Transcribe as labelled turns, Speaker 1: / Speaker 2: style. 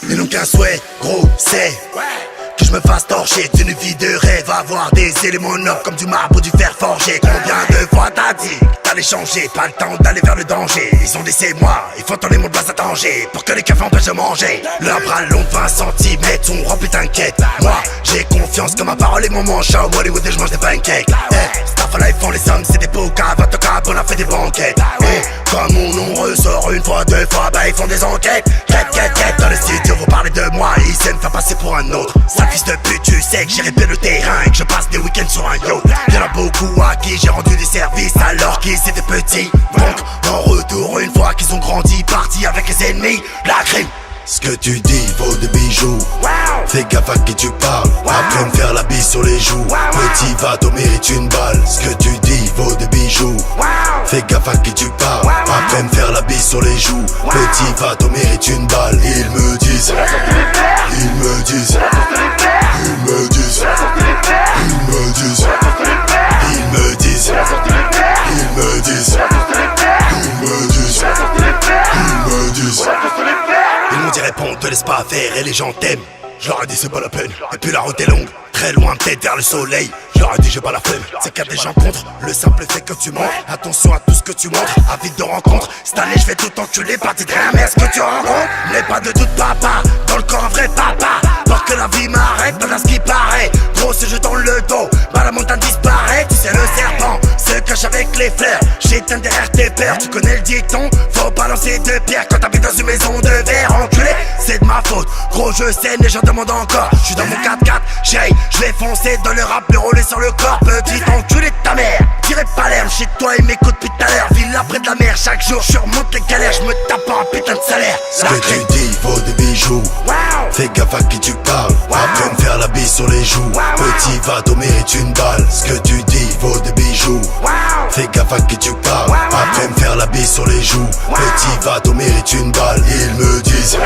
Speaker 1: Ils n'ont qu'un souhait, gros, c'est que je me fasse torcher d'une vie de rêve. Avoir des éléments nobles comme du marbre ou du fer forgé. Combien de fois t'as dit que t'allais changer? Pas le temps d'aller vers le danger. Ils ont laissé moi, il faut tourner mon blas à danger pour que les cafés empêchent de manger. Leur bras long de 20 cm sont remplis, t'inquiète. Moi, j'ai confiance que ma parole est mon manche. À Hollywood et je mange des pancakes. Staff à life font les sommes, c'est des pots cave. Au cap, on a fait des banquettes. Comme mon nom ressort une fois, deux fois, bah ils font des enquêtes. Quête, dans le studio, vous parlez de moi, ils aiment faire passer pour un autre. Sale fils de pute, tu sais que j'ai répété le terrain et que je passe des week-ends sur un yacht. Y'en a beaucoup à qui j'ai rendu des services alors qu'ils étaient petits. Donc, en retour, une fois qu'ils ont grandi, partis avec les ennemis, la crime.
Speaker 2: Ce que tu dis vaut des bijoux. Fais gaffe à qui tu parles. Après me faire la bise sur les joues. Petit va t'en mérite une balle. Ce que tu dis vaut des bijoux. Fais gaffe à qui tu parles. Après me faire la bise sur les joues. Petit va t'en mérite une balle. Ils me disent. Ils me disent. Ils me disent. Ils me disent. Ils me disent. Ils me disent. Ils me disent. Ils me disent.
Speaker 1: Ils m'ont dit réponds, te laisse pas faire et les gens t'aiment. Je leur ai dit c'est pas la peine, et puis la route est longue, très loin peut-être vers le soleil. Je leur ai dit j'ai pas la flemme, c'est qu'il y a des gens contre le simple fait que tu montres. Attention à tout ce que tu montres, avide de rencontre. Cette année je vais tout enculer par tes drames. Est-ce que tu rencontres? N'aie pas de doute papa, dans le corps un vrai papa. Pour que la vie m'arrête, pas ce qui paraît. Gros ce jeu dans le dos, bah la montagne disparaît. Tu sais le serpent se cache avec les fleurs. J'éteins derrière tes peurs, tu connais le dicton. Faut pas lancer de pierre quand t'habites dans une maison de verre. Enculé, c'est de ma faute, gros je sais, les gens demandent encore. Je suis dans mon 4x4, chérie, je vais foncer dans le rap, le rouler sur le corps. Petit enculé de ta mère, dirais pas l'air, chez toi et m'écoute depuis tout à l'heure. Ville après de la mer, chaque jour je remonte les galères, je me tape un putain de salaire.
Speaker 2: Ce que tu dis vaut des bijoux. Fais gaffe à qui tu parles. Après me faire la bise sur les joues. Petit va t'en mérite une balle. Ce que tu dis vaut des bijoux. Fais gaffe à qui tu parles. Après me faire la bise sur les joues. Petit va t'en mérite une balle. Ils me disent.